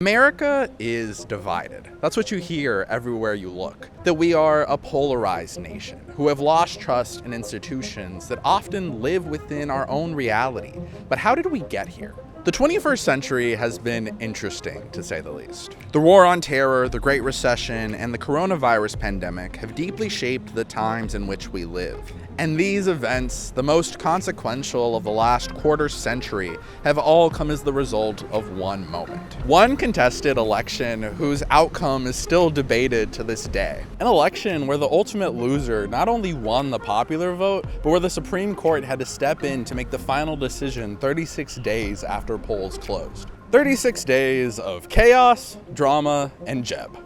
America is divided. That's what you hear everywhere you look. That we are a polarized nation who have lost trust in institutions that often live within our own reality. But how did we get here? The 21st century has been interesting, to say the least. The war on terror, the Great Recession, and the coronavirus pandemic have deeply shaped the times in which we live. And these events, the most consequential of the last quarter century, have all come as the result of one moment. One contested election whose outcome is still debated to this day. An election where the ultimate loser not only won the popular vote, but where the Supreme Court had to step in to make the final decision 36 days after polls closed. 36 days of chaos, drama, and Jeb.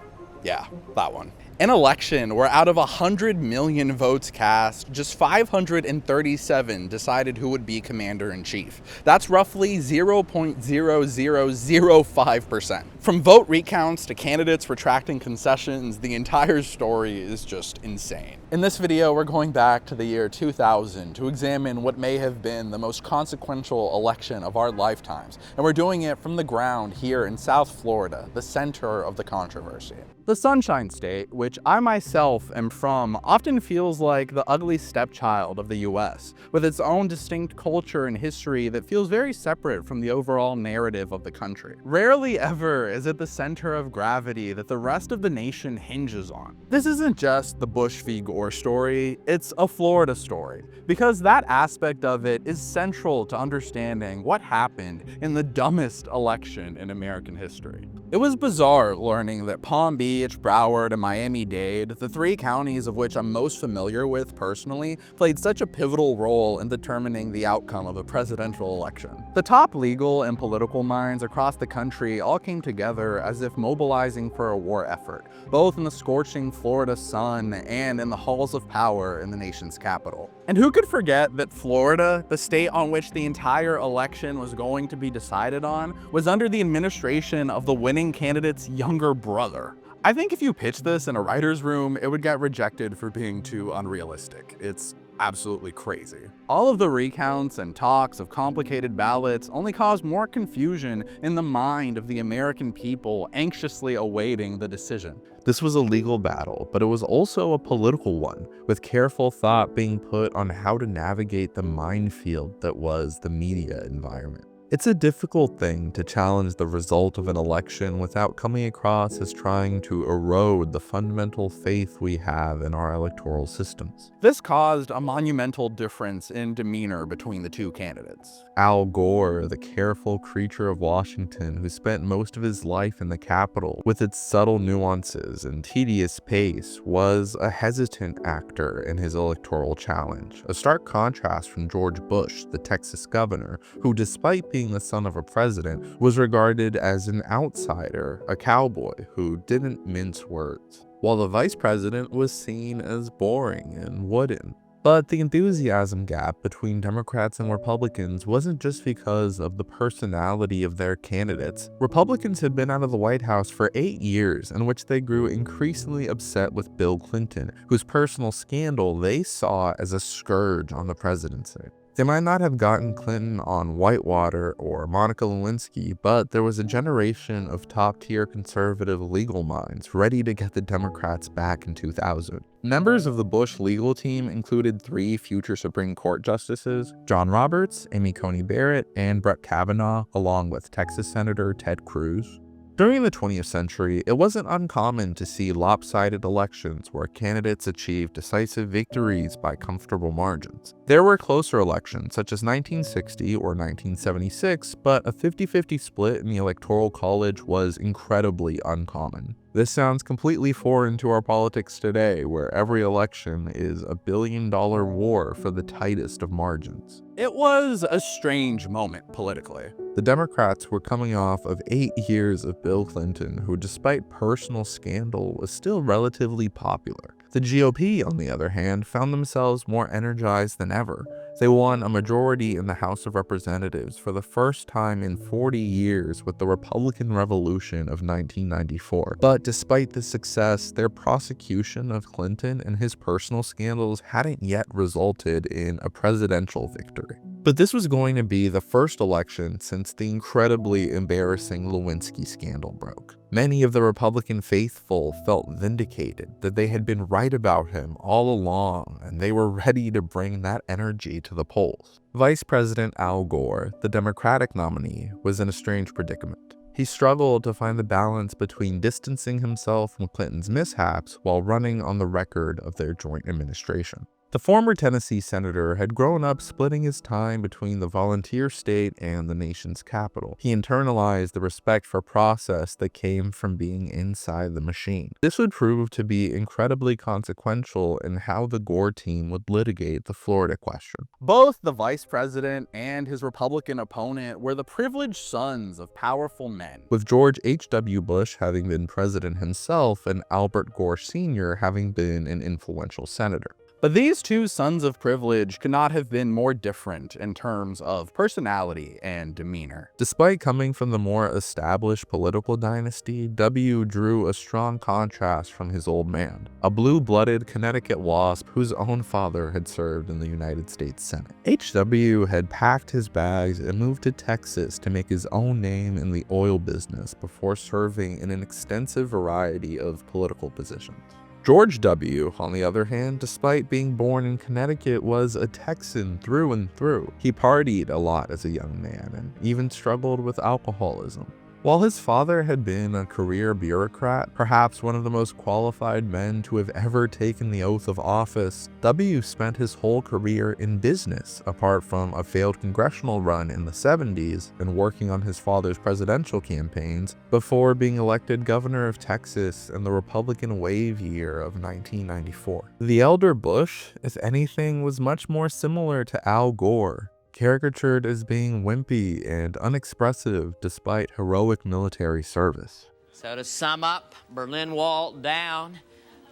Yeah, that one. An election where out of 100 million votes cast, just 537 decided who would be commander-in-chief. That's roughly 0.0005%. From vote recounts to candidates retracting concessions, the entire story is just insane. In this video, we're going back to the year 2000 to examine what may have been the most consequential election of our lifetimes, and we're doing it from the ground here in South Florida, the center of the controversy. The Sunshine State, which I myself am from, often feels like the ugly stepchild of the US, with its own distinct culture and history that feels very separate from the overall narrative of the country. Rarely ever is it the center of gravity that the rest of the nation hinges on. This isn't just the Bush v. Gore story, it's a Florida story, because that aspect of it is central to understanding what happened in the dumbest election in American history. It was bizarre learning that Palm Beach, Broward, and Miami-Dade, the three counties of which I'm most familiar with personally, played such a pivotal role in determining the outcome of a presidential election. The top legal and political minds across the country all came together as if mobilizing for a war effort, both in the scorching Florida sun and in the halls of power in the nation's capital. And who could forget that Florida, the state on which the entire election was going to be decided on, was under the administration of the winning candidate's younger brother. I think if you pitched this in a writer's room, it would get rejected for being too unrealistic. It's absolutely crazy. All of the recounts and talks of complicated ballots only caused more confusion in the mind of the American people anxiously awaiting the decision. This was a legal battle, but it was also a political one, with careful thought being put on how to navigate the minefield that was the media environment. It's a difficult thing to challenge the result of an election without coming across as trying to erode the fundamental faith we have in our electoral systems. This caused a monumental difference in demeanor between the two candidates. Al Gore, the careful creature of Washington who spent most of his life in the Capitol, with its subtle nuances and tedious pace, was a hesitant actor in his electoral challenge, a stark contrast from George Bush, the Texas governor, who, despite being the son of a president, was regarded as an outsider, a cowboy who didn't mince words, while the vice president was seen as boring and wooden. But the enthusiasm gap between Democrats and Republicans wasn't just because of the personality of their candidates. Republicans had been out of the White House for 8 years, in which they grew increasingly upset with Bill Clinton, whose personal scandal they saw as a scourge on the presidency. They might not have gotten Clinton on Whitewater or Monica Lewinsky, but there was a generation of top-tier conservative legal minds ready to get the Democrats back in 2000. Members of the Bush legal team included 3 future Supreme Court justices, John Roberts, Amy Coney Barrett, and Brett Kavanaugh, along with Texas Senator Ted Cruz. During the 20th century, it wasn't uncommon to see lopsided elections where candidates achieved decisive victories by comfortable margins. There were closer elections, such as 1960 or 1976, but a 50-50 split in the Electoral College was incredibly uncommon. This sounds completely foreign to our politics today, where every election is a billion-dollar war for the tightest of margins. It was a strange moment politically. The Democrats were coming off of 8 years of Bill Clinton, who, despite personal scandal, was still relatively popular. The GOP, on the other hand, found themselves more energized than ever. They won a majority in the House of Representatives for the first time in 40 years with the Republican Revolution of 1994. But despite this success, their prosecution of Clinton and his personal scandals hadn't yet resulted in a presidential victory. But this was going to be the first election since the incredibly embarrassing Lewinsky scandal broke. Many of the Republican faithful felt vindicated that they had been right about him all along, and they were ready to bring that energy to the polls. Vice President Al Gore, the Democratic nominee, was in a strange predicament. He struggled to find the balance between distancing himself from Clinton's mishaps while running on the record of their joint administration. The former Tennessee senator had grown up splitting his time between the volunteer state and the nation's capital. He internalized the respect for process that came from being inside the machine. This would prove to be incredibly consequential in how the Gore team would litigate the Florida question. Both the vice president and his Republican opponent were the privileged sons of powerful men, with George H.W. Bush having been president himself and Albert Gore Sr. having been an influential senator. But these two sons of privilege could not have been more different in terms of personality and demeanor. Despite coming from the more established political dynasty, W drew a strong contrast from his old man, a blue-blooded Connecticut wasp whose own father had served in the United States Senate. H.W. had packed his bags and moved to Texas to make his own name in the oil business before serving in an extensive variety of political positions. George W., on the other hand, despite being born in Connecticut, was a Texan through and through. He partied a lot as a young man and even struggled with alcoholism. While his father had been a career bureaucrat, perhaps one of the most qualified men to have ever taken the oath of office, W spent his whole career in business, apart from a failed congressional run in the 70s and working on his father's presidential campaigns, before being elected governor of Texas in the Republican wave year of 1994. The elder Bush, if anything, was much more similar to Al Gore, caricatured as being wimpy and unexpressive despite heroic military service. So to sum up, Berlin Wall down,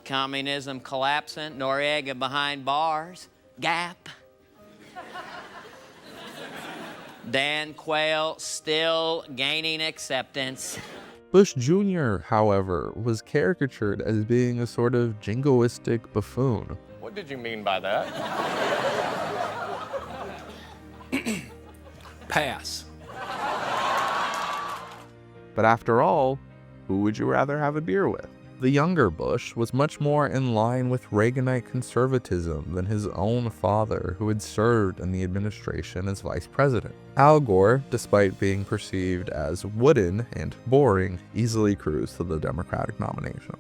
communism collapsing, Noriega behind bars, Gap. Dan Quayle still gaining acceptance. Bush Jr., however, was caricatured as being a sort of jingoistic buffoon. What did you mean by that? Pass. But after all, who would you rather have a beer with? The younger Bush was much more in line with Reaganite conservatism than his own father, who had served in the administration as vice president. Al Gore, despite being perceived as wooden and boring, easily cruised to the Democratic nomination.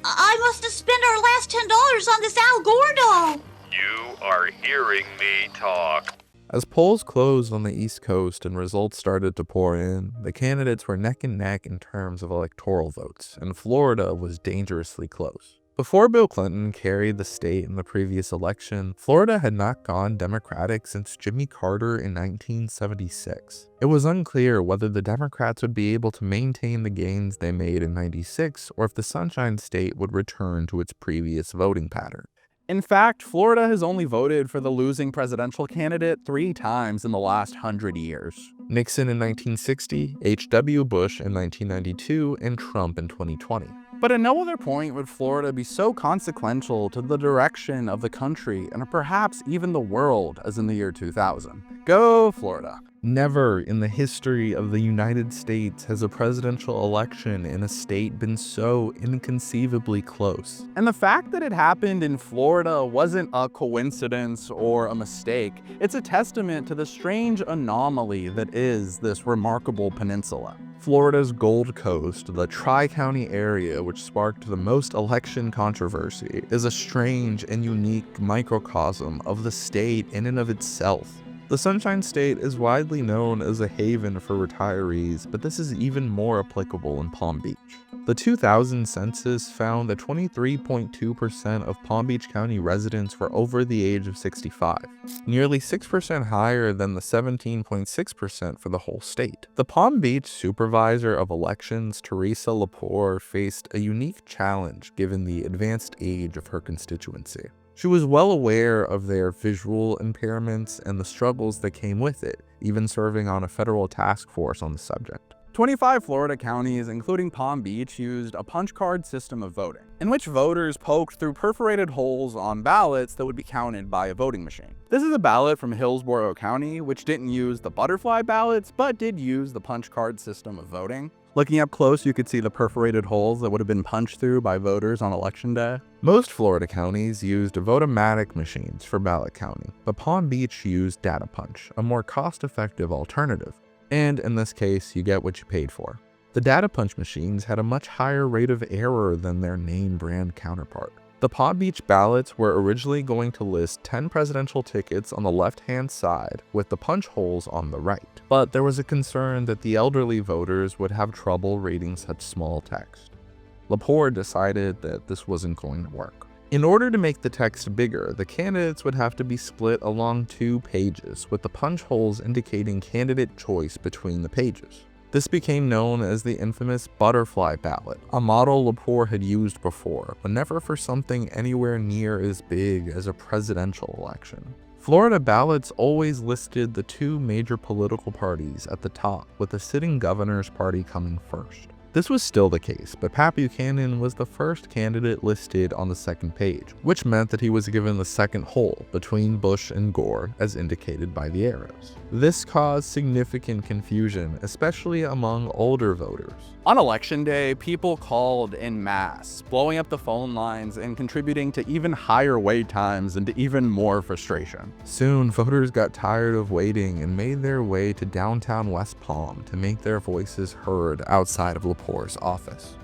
I must have spent our last $10 on this Al Gore doll. You are hearing me talk. As polls closed on the East Coast and results started to pour in, the candidates were neck and neck in terms of electoral votes, and Florida was dangerously close. Before Bill Clinton carried the state in the previous election, Florida had not gone Democratic since Jimmy Carter in 1976. It was unclear whether the Democrats would be able to maintain the gains they made in '96 or if the Sunshine State would return to its previous voting pattern. In fact, Florida has only voted for the losing presidential candidate 3 times in the last 100 years. Nixon in 1960, H.W. Bush in 1992, and Trump in 2020. But at no other point would Florida be so consequential to the direction of the country and perhaps even the world as in the year 2000. Go Florida. Never in the history of the United States has a presidential election in a state been so inconceivably close. And the fact that it happened in Florida wasn't a coincidence or a mistake. It's a testament to the strange anomaly that is this remarkable peninsula. Florida's Gold Coast, the Tri-County area which sparked the most election controversy, is a strange and unique microcosm of the state in and of itself. The Sunshine State is widely known as a haven for retirees, but this is even more applicable in Palm Beach. The 2000 census found that 23.2% of Palm Beach County residents were over the age of 65, nearly 6% higher than the 17.6% for the whole state. The Palm Beach Supervisor of Elections, Teresa Lepore, faced a unique challenge given the advanced age of her constituency. She was well aware of their visual impairments and the struggles that came with it, even serving on a federal task force on the subject. 25 Florida counties, including Palm Beach, used a punch card system of voting, in which voters poked through perforated holes on ballots that would be counted by a voting machine. This is a ballot from Hillsborough County, which didn't use the butterfly ballots, but did use the punch card system of voting. Looking up close, you could see the perforated holes that would have been punched through by voters on election day. Most Florida counties used vote-o-matic machines for ballot counting, but Palm Beach used data punch, a more cost-effective alternative. And in this case, you get what you paid for. The data punch machines had a much higher rate of error than their name brand counterpart. The Palm Beach ballots were originally going to list 10 presidential tickets on the left-hand side with the punch holes on the right, but there was a concern that the elderly voters would have trouble reading such small text. Lepore decided that this wasn't going to work. In order to make the text bigger, the candidates would have to be split along 2 pages, with the punch holes indicating candidate choice between the pages. This became known as the infamous butterfly ballot, a model Lepore had used before, but never for something anywhere near as big as a presidential election. Florida ballots always listed the 2 major political parties at the top, with the sitting governor's party coming first. This was still the case, but Pat Buchanan was the first candidate listed on the second page, which meant that he was given the second hole between Bush and Gore as indicated by the arrows. This caused significant confusion, especially among older voters. On election day, people called en masse, blowing up the phone lines and contributing to even higher wait times and to even more frustration. Soon, voters got tired of waiting and made their way to downtown West Palm to make their voices heard outside of Lepore's office.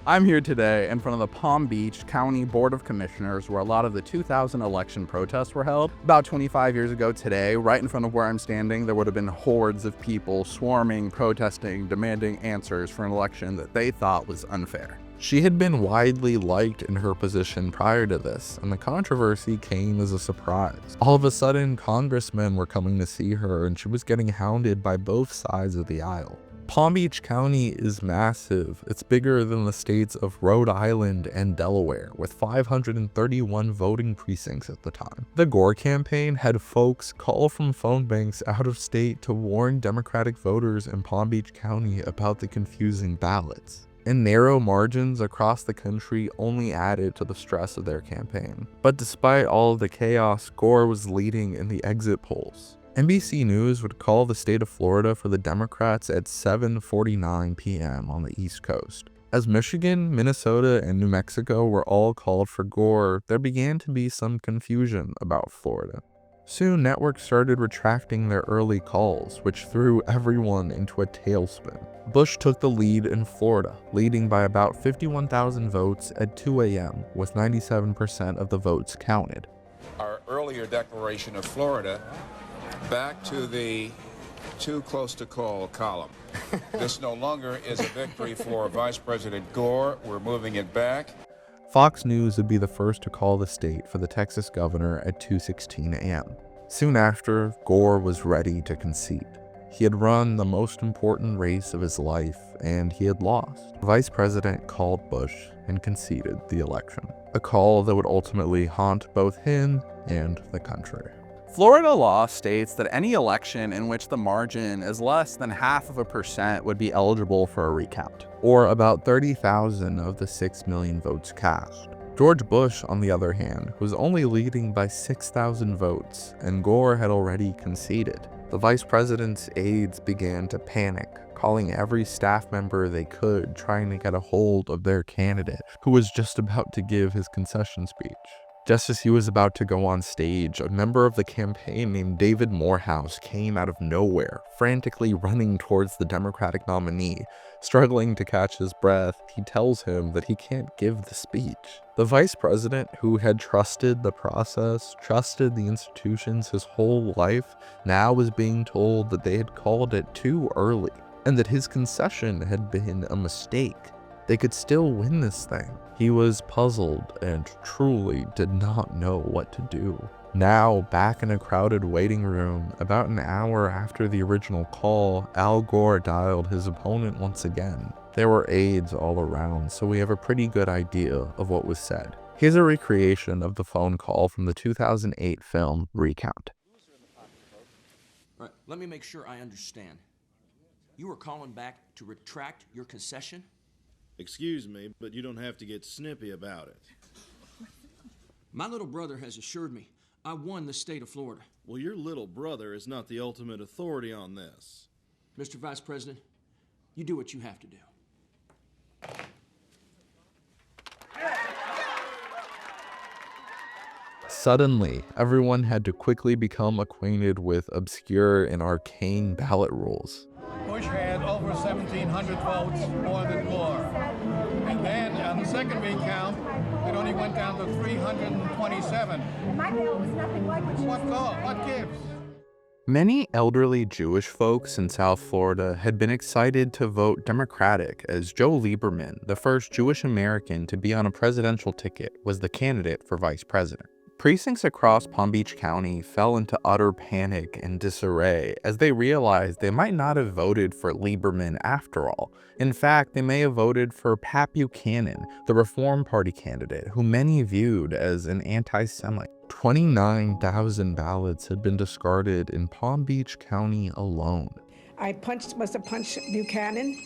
I'm here today in front of the Palm Beach County Board of Commissioners, where a lot of the 2000 election protests were held. About 25 years ago today, right in front of where I'm standing, there would have been hordes of people swarming, protesting, demanding answers for an election that they thought was unfair. She had been widely liked in her position prior to this, and the controversy came as a surprise. All of a sudden, congressmen were coming to see her, and she was getting hounded by both sides of the aisle. Palm Beach County is massive. It's bigger than the states of Rhode Island and Delaware, with 531 voting precincts at the time. The Gore campaign had folks call from phone banks out of state to warn Democratic voters in Palm Beach County about the confusing ballots. And narrow margins across the country only added to the stress of their campaign. But despite all of the chaos, Gore was leading in the exit polls. NBC News would call the state of Florida for the Democrats at 7:49 p.m. on the East Coast. As Michigan, Minnesota, and New Mexico were all called for Gore, there began to be some confusion about Florida. Soon, networks started retracting their early calls, which threw everyone into a tailspin. Bush took the lead in Florida, leading by about 51,000 votes at 2 a.m., with 97% of the votes counted. Our earlier declaration of Florida back to the too close to call column. This no longer is a victory for Vice President Gore. We're moving it back. Fox News would be the first to call the state for the Texas governor at 2:16 a.m. Soon after, Gore was ready to concede. He had run the most important race of his life, and he had lost. The vice president called Bush and conceded the election, a call that would ultimately haunt both him and the country. Florida law states that any election in which the margin is less than 0.5% would be eligible for a recount, or about 30,000 of the 6 million votes cast. George Bush, on the other hand, was only leading by 6,000 votes, and Gore had already conceded. The vice president's aides began to panic, calling every staff member they could, trying to get a hold of their candidate, who was just about to give his concession speech. Just as he was about to go on stage, a member of the campaign named David Morehouse came out of nowhere, frantically running towards the Democratic nominee. Struggling to catch his breath, he tells him that he can't give the speech. The vice president, who had trusted the process, trusted the institutions his whole life, now was being told that they had called it too early, and that his concession had been a mistake. They could still win this thing. He was puzzled and truly did not know what to do. Now, back in a crowded waiting room, about an hour after the original call, Al Gore dialed his opponent once again. There were aides all around, so we have a pretty good idea of what was said. Here's a recreation of the phone call from the 2008 film Recount. All right, let me make sure I understand. You were calling back to retract your concession? Excuse me, but you don't have to get snippy about it. My little brother has assured me I won the state of Florida. Well, your little brother is not the ultimate authority on this. Mr. Vice President, you do what you have to do. Suddenly, everyone had to quickly become acquainted with obscure and arcane ballot rules. Bush had over 1,700 votes more than Gore. And then on the second recount, it only went down to 327. And my bill was nothing like what you What gives? Many elderly Jewish folks in South Florida had been excited to vote Democratic, as Joe Lieberman, the first Jewish American to be on a presidential ticket, was the candidate for vice president. Precincts across Palm Beach County fell into utter panic and disarray as they realized they might not have voted for Lieberman after all. In fact, they may have voted for Pat Buchanan, the Reform Party candidate, who many viewed as an anti-Semite. 29,000 ballots had been discarded in Palm Beach County alone. I must have punched Buchanan,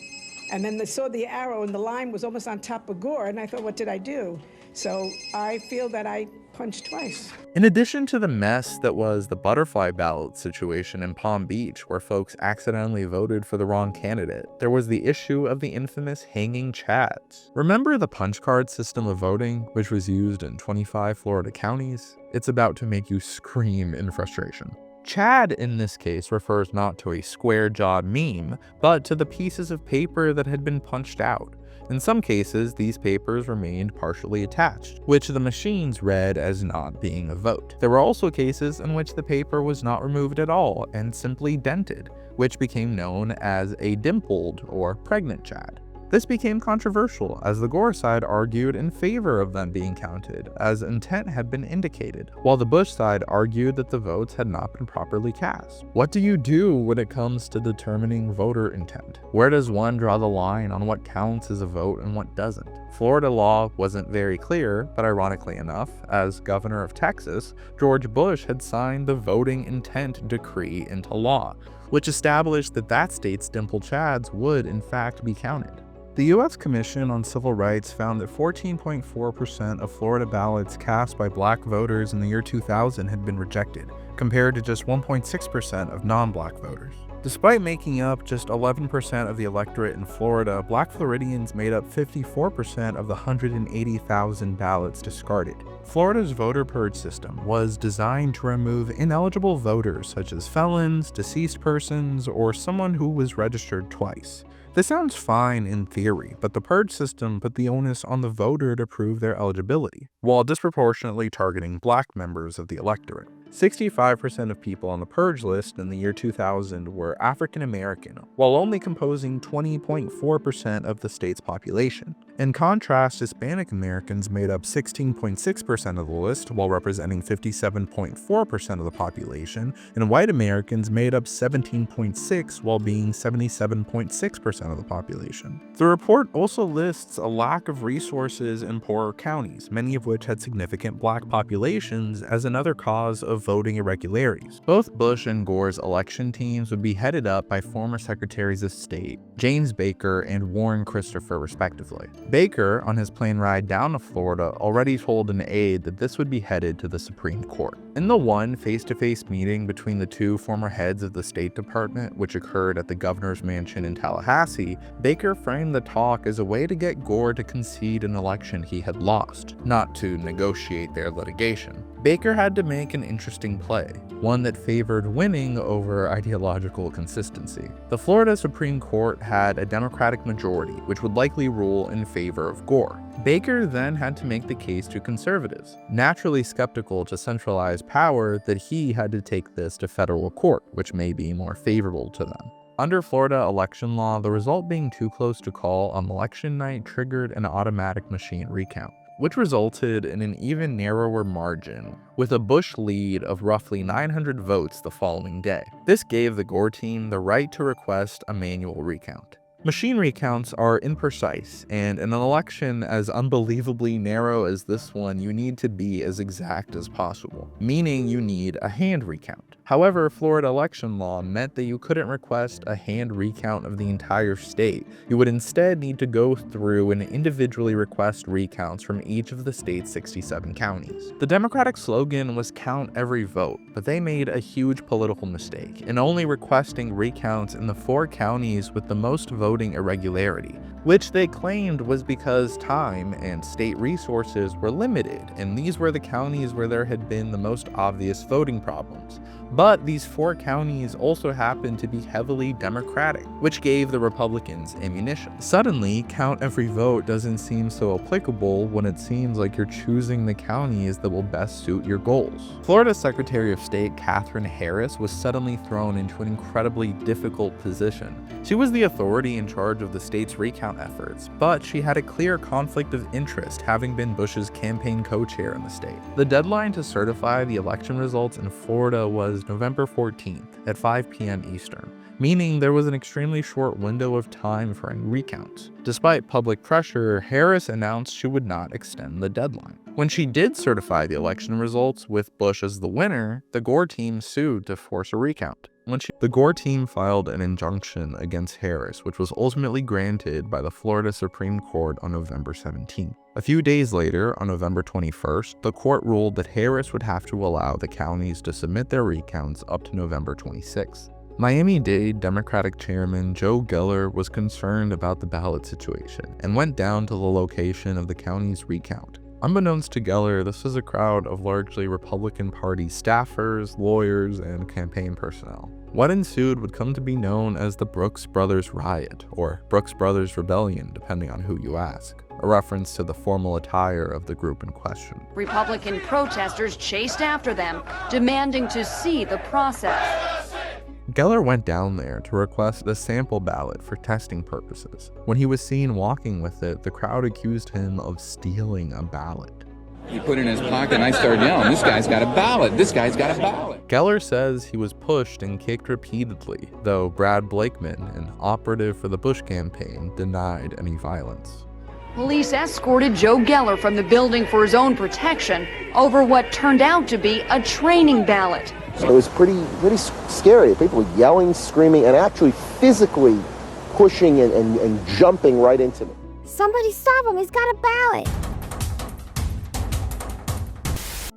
and then they saw the arrow and the line was almost on top of Gore, and I thought, what did I do? So I feel that I punched twice. In addition to the mess that was the butterfly ballot situation in Palm Beach, where folks accidentally voted for the wrong candidate, there was the issue of the infamous hanging chads. Remember the punch card system of voting, which was used in 25 Florida counties? It's about to make you scream in frustration. Chad in this case refers not to a square-jawed meme, but to the pieces of paper that had been punched out. In some cases, these papers remained partially attached, which the machines read as not being a vote. There were also cases in which the paper was not removed at all and simply dented, which became known as a dimpled or pregnant Chad. This became controversial as the Gore side argued in favor of them being counted, as intent had been indicated, while the Bush side argued that the votes had not been properly cast. What do you do when it comes to determining voter intent? Where does one draw the line on what counts as a vote and what doesn't? Florida law wasn't very clear, but ironically enough, as governor of Texas, George Bush had signed the Voting Intent Decree into law, which established that that state's dimpled chads would in fact be counted. The U.S. Commission on Civil Rights found that 14.4% of Florida ballots cast by black voters in the year 2000 had been rejected, compared to just 1.6% of non-black voters. Despite making up just 11% of the electorate in Florida, black Floridians made up 54% of the 180,000 ballots discarded. Florida's voter purge system was designed to remove ineligible voters such as felons, deceased persons, or someone who was registered twice. This sounds fine in theory, but the purge system put the onus on the voter to prove their eligibility, while disproportionately targeting black members of the electorate. 65% of people on the purge list in the year 2000 were African American, while only composing 20.4% of the state's population. In contrast, Hispanic Americans made up 16.6% of the list, while representing 57.4% of the population, and white Americans made up 17.6% while being 77.6% of the population. The report also lists a lack of resources in poorer counties, many of which had significant black populations, as another cause of voting irregularities. Both Bush and Gore's election teams would be headed up by former Secretaries of State James Baker and Warren Christopher, respectively. Baker, on his plane ride down to Florida, already told an aide that this would be headed to the Supreme Court. In the one face-to-face meeting between the two former heads of the State Department, which occurred at the governor's mansion in Tallahassee, Baker framed the talk as a way to get Gore to concede an election he had lost, not to negotiate their litigation. Baker had to make an interesting play, one that favored winning over ideological consistency. The Florida Supreme Court had a Democratic majority, which would likely rule in favor of Gore. Baker then had to make the case to conservatives, naturally skeptical to centralized power, that he had to take this to federal court, which may be more favorable to them. Under Florida election law, the result being too close to call on election night triggered an automatic machine recount, which resulted in an even narrower margin, with a Bush lead of roughly 900 votes the following day. This gave the Gore team the right to request a manual recount. Machine recounts are imprecise, and in an election as unbelievably narrow as this one, you need to be as exact as possible, meaning you need a hand recount. However, Florida election law meant that you couldn't request a hand recount of the entire state. You would instead need to go through and individually request recounts from each of the state's 67 counties. The Democratic slogan was "count every vote," but they made a huge political mistake in only requesting recounts in the 4 counties with the most voting irregularity, which they claimed was because time and state resources were limited, and these were the counties where there had been the most obvious voting problems. But these 4 counties also happened to be heavily Democratic, which gave the Republicans ammunition. Suddenly, count every vote doesn't seem so applicable when it seems like you're choosing the counties that will best suit your goals. Florida Secretary of State Katherine Harris was suddenly thrown into an incredibly difficult position. She was the authority in charge of the state's recount efforts, but she had a clear conflict of interest, having been Bush's campaign co-chair in the state. The deadline to certify the election results in Florida was November 14th at 5 p.m. Eastern, meaning there was an extremely short window of time for any recounts. Despite public pressure, Harris announced she would not extend the deadline. When she did certify the election results with Bush as the winner, the Gore team sued to force a recount. The Gore team filed an injunction against Harris, which was ultimately granted by the Florida Supreme Court on November 17th. A few days later, on November 21st, the court ruled that Harris would have to allow the counties to submit their recounts up to November 26th. Miami-Dade Democratic Chairman Joe Geller was concerned about the ballot situation and went down to the location of the county's recount. Unbeknownst to Geller, this was a crowd of largely Republican Party staffers, lawyers, and campaign personnel. What ensued would come to be known as the Brooks Brothers Riot, or Brooks Brothers Rebellion, depending on who you ask, a reference to the formal attire of the group in question. Republican protesters chased after them, demanding to see the process. Geller went down there to request a sample ballot for testing purposes. When he was seen walking with it, the crowd accused him of stealing a ballot. He put it in his pocket and I started yelling, "This guy's got a ballot! This guy's got a ballot!" Geller says he was pushed and kicked repeatedly, though Brad Blakeman, an operative for the Bush campaign, denied any violence. Police escorted Joe Geller from the building for his own protection over what turned out to be a training ballot. It was pretty scary. People were yelling, screaming, and actually physically pushing and jumping right into me. Somebody stop him, he's got a ballot.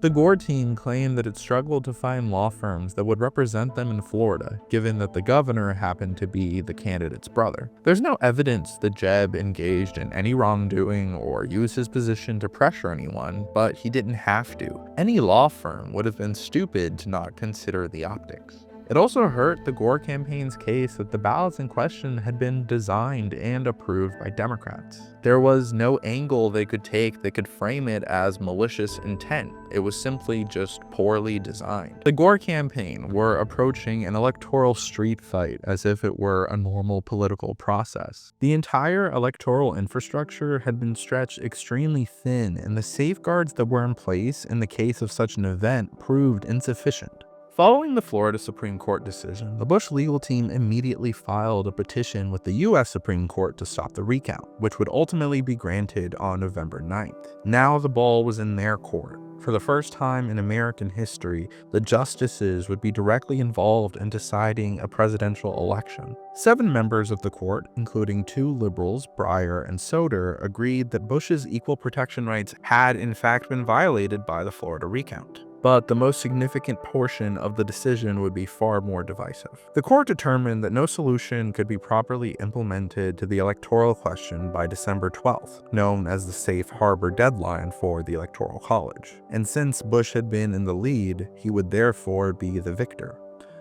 The Gore team claimed that it struggled to find law firms that would represent them in Florida, given that the governor happened to be the candidate's brother. There's no evidence that Jeb engaged in any wrongdoing or used his position to pressure anyone, but he didn't have to. Any law firm would have been stupid to not consider the optics. It also hurt the Gore campaign's case that the ballots in question had been designed and approved by Democrats. There was no angle they could take that could frame it as malicious intent. It was simply just poorly designed. The Gore campaign were approaching an electoral street fight as if it were a normal political process. The entire electoral infrastructure had been stretched extremely thin, and the safeguards that were in place in the case of such an event proved insufficient. Following the Florida Supreme Court decision, the Bush legal team immediately filed a petition with the U.S. Supreme Court to stop the recount, which would ultimately be granted on November 9th. Now the ball was in their court. For the first time in American history, the justices would be directly involved in deciding a presidential election. 7 members of the court, including 2 liberals, Breyer and Soder, agreed that Bush's equal protection rights had in fact been violated by the Florida recount. But the most significant portion of the decision would be far more divisive. The court determined that no solution could be properly implemented to the electoral question by December 12th, known as the safe harbor deadline for the Electoral College. And since Bush had been in the lead, he would therefore be the victor.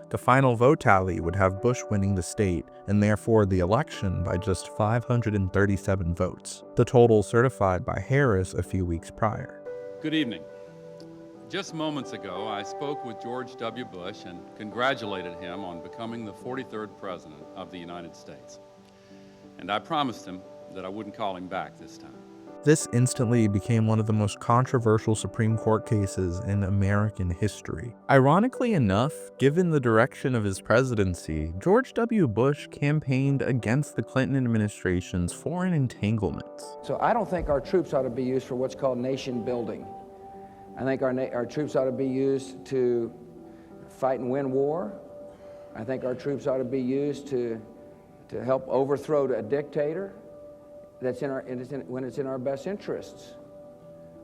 The final vote tally would have Bush winning the state, and therefore the election by just 537 votes, the total certified by Harris a few weeks prior. Good evening. Just moments ago, I spoke with George W. Bush and congratulated him on becoming the 43rd President of the United States. And I promised him that I wouldn't call him back this time. This instantly became one of the most controversial Supreme Court cases in American history. Ironically enough, given the direction of his presidency, George W. Bush campaigned against the Clinton administration's foreign entanglements. So I don't think our troops ought to be used for what's called nation building. I think our troops ought to be used to fight and win war. I think our troops ought to be used to help overthrow a dictator when it's in our best interests.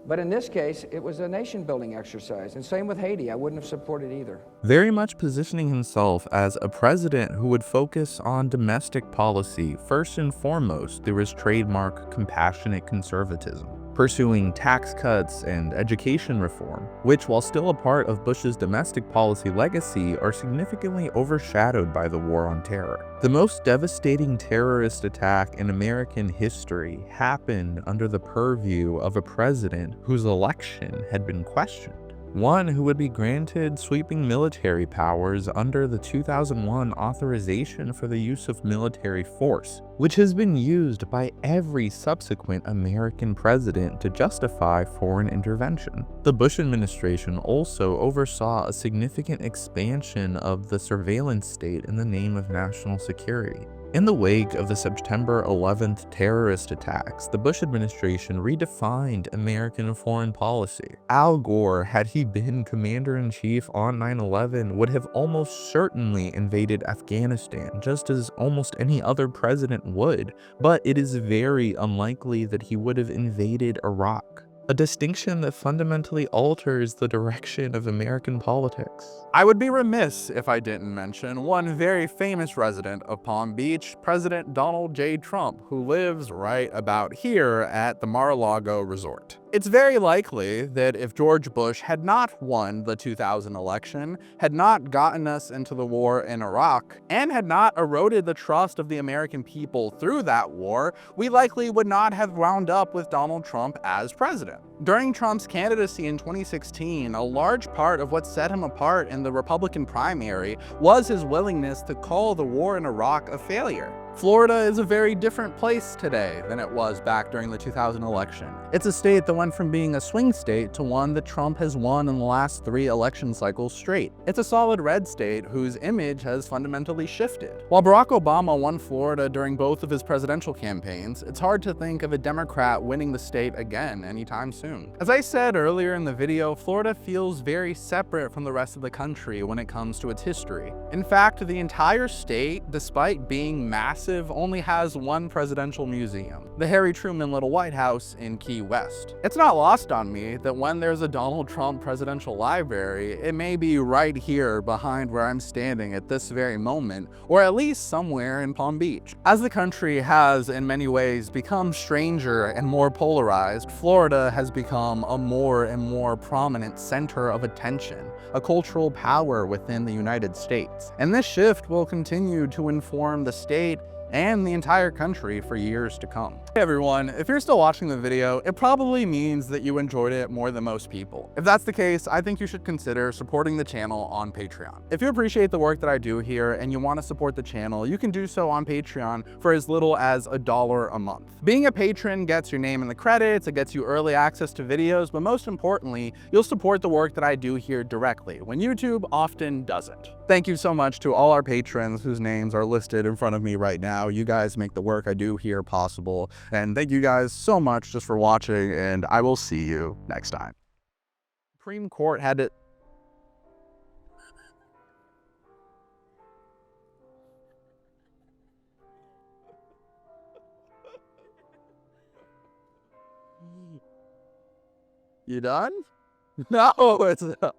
But in this case, it was a nation-building exercise, and same with Haiti. I wouldn't have supported either. Very much positioning himself as a president who would focus on domestic policy first and foremost through his trademark compassionate conservatism, pursuing tax cuts and education reform, which, while still a part of Bush's domestic policy legacy, are significantly overshadowed by the war on terror. The most devastating terrorist attack in American history happened under the purview of a president whose election had been questioned. One who would be granted sweeping military powers under the 2001 authorization for the use of military force, which has been used by every subsequent American president to justify foreign intervention. The Bush administration also oversaw a significant expansion of the surveillance state in the name of national security. In the wake of the September 11th terrorist attacks, the Bush administration redefined American foreign policy. Al Gore, had he been commander-in-chief on 9/11, would have almost certainly invaded Afghanistan, just as almost any other president would, but it is very unlikely that he would have invaded Iraq. A distinction that fundamentally alters the direction of American politics. I would be remiss if I didn't mention one very famous resident of Palm Beach, President Donald J. Trump, who lives right about here at the Mar-a-Lago Resort. It's very likely that if George Bush had not won the 2000 election, had not gotten us into the war in Iraq, and had not eroded the trust of the American people through that war, we likely would not have wound up with Donald Trump as president. During Trump's candidacy in 2016, a large part of what set him apart in the Republican primary was his willingness to call the war in Iraq a failure. Florida is a very different place today than it was back during the 2000 election. It's a state that went from being a swing state to one that Trump has won in the last 3 election cycles straight. It's a solid red state whose image has fundamentally shifted. While Barack Obama won Florida during both of his presidential campaigns, it's hard to think of a Democrat winning the state again anytime soon. As I said earlier in the video, Florida feels very separate from the rest of the country when it comes to its history. In fact, the entire state, despite being massive, only has one presidential museum, the Harry Truman Little White House in Key West. It's not lost on me that when there's a Donald Trump presidential library, it may be right here behind where I'm standing at this very moment, or at least somewhere in Palm Beach. As the country has in many ways become stranger and more polarized, Florida has become a more and more prominent center of attention, a cultural power within the United States. And this shift will continue to inform the state and the entire country for years to come. Hey everyone, if you're still watching the video, it probably means that you enjoyed it more than most people. If that's the case, I think you should consider supporting the channel on Patreon. If you appreciate the work that I do here and you want to support the channel, you can do so on Patreon for as little as $1 a month. Being a patron gets your name in the credits, it gets you early access to videos, but most importantly, you'll support the work that I do here directly, when YouTube often doesn't. Thank you so much to all our patrons whose names are listed in front of me right now. You guys make the work I do here possible. And thank you guys so much just for watching, and I will see you next time. Supreme Court had it. You done? No, it's not.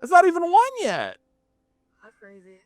It's not even one yet. That's crazy.